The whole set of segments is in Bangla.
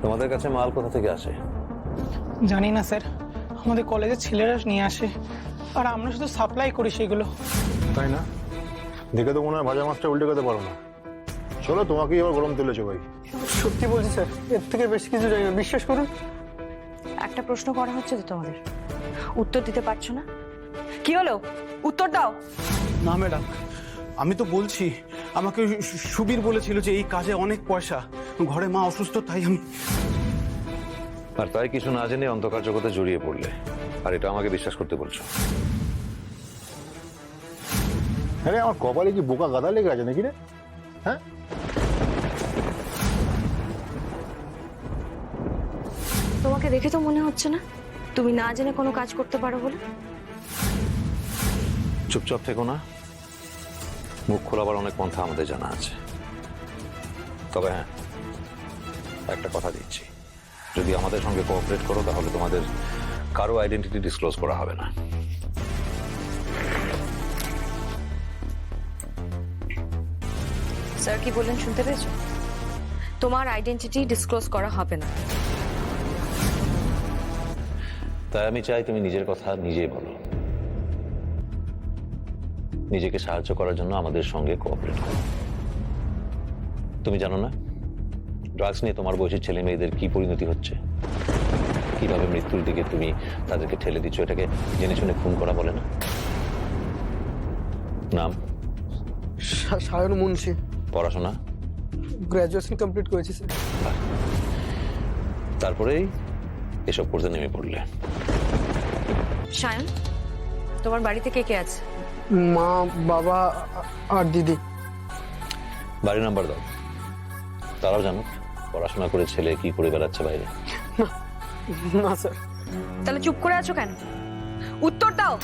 তোমাদের কাছে মাল কোথা থেকে আসে? জানি না স্যার, আমাদের কলেজের ছেলেরা নিয়ে আসে, আর আমরা শুধু সাপ্লাই করি সেগুলো। তাই না? দেখে তো মনে হয় ভাজা মাছটা উল্টে খেতে পারো না। চলো তোমাকেই আবার গরম তেলে চোবাই। সত্যি বলছি স্যার, এর থেকে বেশি কিছু জানি না, বিশ্বাস করুন। একটা প্রশ্ন করা হচ্ছে তো তোমাদের, উত্তর দিতে পারছো না? কি হলো, উত্তর দাও। না ম্যাডাম, আমি তো বলছি, আমাকে সুবীর বলেছিল যে এই কাজে অনেক পয়সা, ঘরে মা অসুস্থ, তাই আমি। আর তাই কিছু না জেনে অন্ধকার জগতে জড়িয়ে পড়লে, আর এটা আমাকে বিশ্বাস করতে বলছো? আরে আমার কপালে কি বোকা গাদা লেগে আছে নাকি রে? হ্যাঁ, তোমাকে দেখে তো মনে হচ্ছে না তুমি না জেনে কোনো কাজ করতে পারো বলে। চুপচাপ থেকো না, মুখ খোলাবার অনেক পন্থা আমাদের জানা আছে। তবে হ্যাঁ, একটা কথা দিচ্ছি, যদি আমাদের সঙ্গে কোঅপারেট করো তাহলে তোমাদের কারো আইডেন্টিটি ডিসক্লোজ করা হবে না। স্যার কি বললেন শুনতে পেয়েছো? তোমার আইডেন্টিটি ডিসক্লোজ করা হবে না। তাই আমি চাই তুমি নিজের কথা নিজেই বলো। নিজেকে সাহায্য করার জন্য আমাদের সঙ্গে কোঅপারেট করো। তুমি জানো না ড্রাগস নিয়ে তোমার বয়সী ছেলে মেয়েদের কি পরিণতি হচ্ছে, কিভাবে মৃত্যুর দিকে তুমি তাদেরকে ঠেলে দিচ্ছ। এটাকে জেনে শুনে খুন করা বলে না? নাম? সায়ন মুন্সি, পড়াশোনা? গ্রাজুয়েশন কমপ্লিট করেছি স্যার। তারপরেই এসব করতে নেমে পড়লে। সায়ন, তোমার বাড়িতে কে কে আছে? মা, বাবা আর দিদি। বাড়ি নাম্বার দাও, তারাও জানো পড়াশোনা করে ছেলে কি করে বেড়াচ্ছে বাইরে। না স্যার। তাহলে চুপ করে আছো কেন? উত্তর দাও।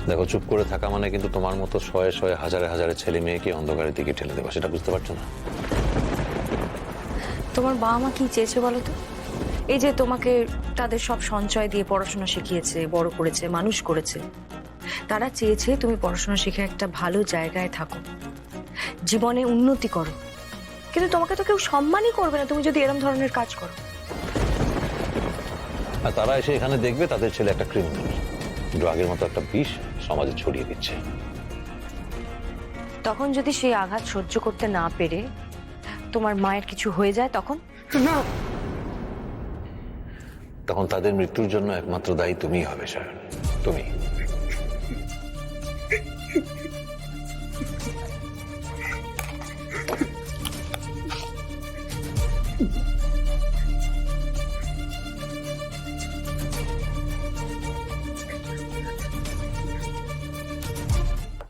দেখো, চুপ করে থাকা মানে কিন্তু তোমার মতো শয়ে শয়ে হাজারে হাজারে ছেলে মেয়েকে অন্ধকারের দিকে ঠেলে দেওয়া, সেটা বুঝতে পারছো না? তোমার বাবা মা কি চেয়েছে বলো তো? এই যে তোমাকে তাদের সব সঞ্চয় দিয়ে পড়াশোনা শিখিয়েছে, বড় করেছে, মানুষ করেছে। তারা চেয়েছে তুমি পড়াশোনা শিখে একটা ভালো জায়গায় থাকো, জীবনে উন্নতি করো। কিন্তু তোমাকে তো কেউ সম্মানই করবে না তুমি যদি এরকম ধরনের কাজ করো। আর তারা এসে এখানে দেখবে তাদের ছেলে একটা ক্রিমিনাল, ড্রাগের মতো একটা বিষ সমাজে ছড়িয়ে দিচ্ছে। তখন যদি সেই আঘাত সহ্য করতে না পেরে তোমার মায়ের কিছু হয়ে যায়, তখন না, তখন তাদের মৃত্যুর জন্য একমাত্র দায়ী তুমিই হবে সায়ন, তুমি।